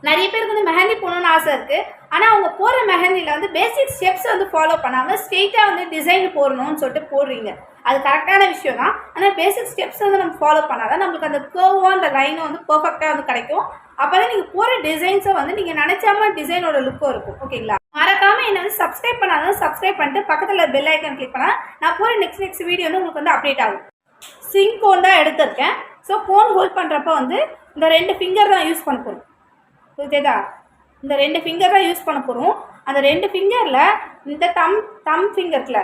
நிறைய பேருக்கு வந்து மெஹந்தி போடணும்னு ஆசை இருக்குது. ஆனால் அவங்க போகிற மெஹந்தியில் வந்து பேசிக் ஸ்டெப்ஸ் வந்து ஃபாலோ பண்ணாமல் ஸ்ட்ரெயிட்டாக வந்து டிசைன் போடணும்னு சொல்லிட்டு போடுறீங்க. அது கரெக்டான விஷயம் தான். ஆனால் பேசிக் ஸ்டெப்ஸ் வந்து நம்ம ஃபாலோ பண்ணாதான் நம்மளுக்கு அந்த கர்வோ அந்த லைனும் வந்து பர்ஃபெக்டாக வந்து கிடைக்கும். அப்போ தான் நீங்கள் போகிற டிசைன்ஸை வந்து நீங்கள் நினச்சாம டிசைனோட லுக்கும் இருக்கும். ஓகேங்களா? மறக்காமல் என்னை வந்து சப்ஸ்கிரைப் பண்ணாதான் சப்ஸ்கிரைப் பண்ணிட்டு பக்கத்தில் பெல் ஐக்கன் கிளிக் பண்ணால் நான் போகிற நெக்ஸ்ட் வீடியோ வந்து உங்களுக்கு வந்து அப்டேட் ஆகும். ஸ்விங் கோன் தான் எடுத்திருக்கேன். ஸோ கோன் ஹோல்ட் பண்ணுறப்ப வந்து இந்த 2 ஃபிங்கர் தான் யூஸ் பண்ண போகிறோம். ஓகேதா? இந்த 2 ஃபிங்கர் தான் யூஸ் பண்ண போகிறோம். அந்த 2 ஃபிங்கரில் இந்த தம் ஃபிங்கர்ல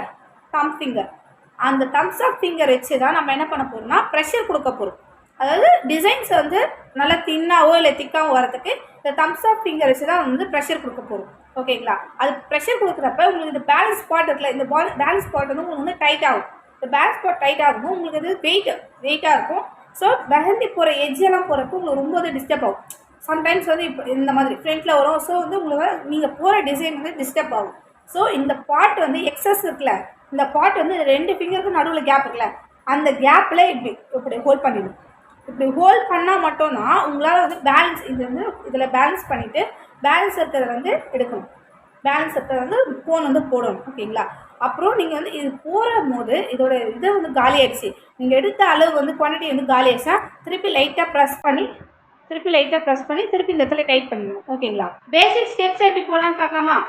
தம் ஃபிங்கர் அந்த தம்ஸ் அப் ஃபிங்கர் வச்சு தான் நம்ம என்ன பண்ண போகிறோம்னா ப்ரெஷர் கொடுக்க போகிறோம். அதாவது டிசைன்ஸ் வந்து நல்லா தின்னாவோ இல்லை திக்காவோ வரதுக்கு இந்த தம்ஸ் அப் ஃபிங்கர் வச்சு தான் வந்து ப்ரெஷர் கொடுக்க போகிறோம். ஓகேங்களா? அது ப்ரெஷர் கொடுக்குறப்ப உங்களுக்கு இந்த பேலன்ஸ் ஸ்பாட் இருக்குல்ல, இந்த பேலன்ஸ் ஸ்பாட் வந்து உங்களுக்கு வந்து டைட் ஆகும். இந்த பேலன்ஸ் ஸ்பாட் டைட் ஆகும் உங்களுக்கு இது வெயிட்டாக இருக்கும். ஸோ மெஹந்தி போகிற எஜ்ஜெல்லாம் போகிறப்போ உங்களுக்கு ரொம்ப வந்து டிஸ்டர்ப் ஆகும். சம்டைம்ஸ் வந்து இப்போ இந்த மாதிரி ஃப்ரண்ட்டில் வரும். ஸோ வந்து உங்களுக்கு நீங்கள் போகிற டிசைன் வந்து டிஸ்டர்ப் ஆகும். ஸோ இந்த பார்ட் வந்து எக்ஸஸ் இருக்குல்ல, இந்த பார்ட் வந்து 2 ஃபிங்கருக்கு நடுவில் கேப் இருக்குல்ல, அந்த கேப்பில் இப்படி ஹோல்ட் பண்ணிடணும். இப்படி ஹோல்ட் பண்ணால் மட்டும்தான் உங்களால் வந்து பேலன்ஸ் இது வந்து இதில் பேலன்ஸ் பண்ணிவிட்டு பேலன்ஸ் இருக்கிறத வந்து எடுக்கணும். பேலன்ஸ் இருக்கிறத வந்து கோன் வந்து போடணும். ஓகேங்களா? அப்புறம் நீங்கள் வந்து இது போடும் போது இதோட இதை வந்து காலி ஆயிடுச்சு. நீங்கள் எடுத்த அளவு வந்து குவான்டிட்டி வந்து காலி ஆயிடுச்சா திருப்பி லைட்டாக ப்ரெஸ் பண்ணி திருப்பி இந்த இடத்துல டைட் பண்ணிடணும். ஓகேங்களா? பேசிக் ஸ்டெப்ஸ் எப்படி போடலாம்னு பார்க்கலாமா?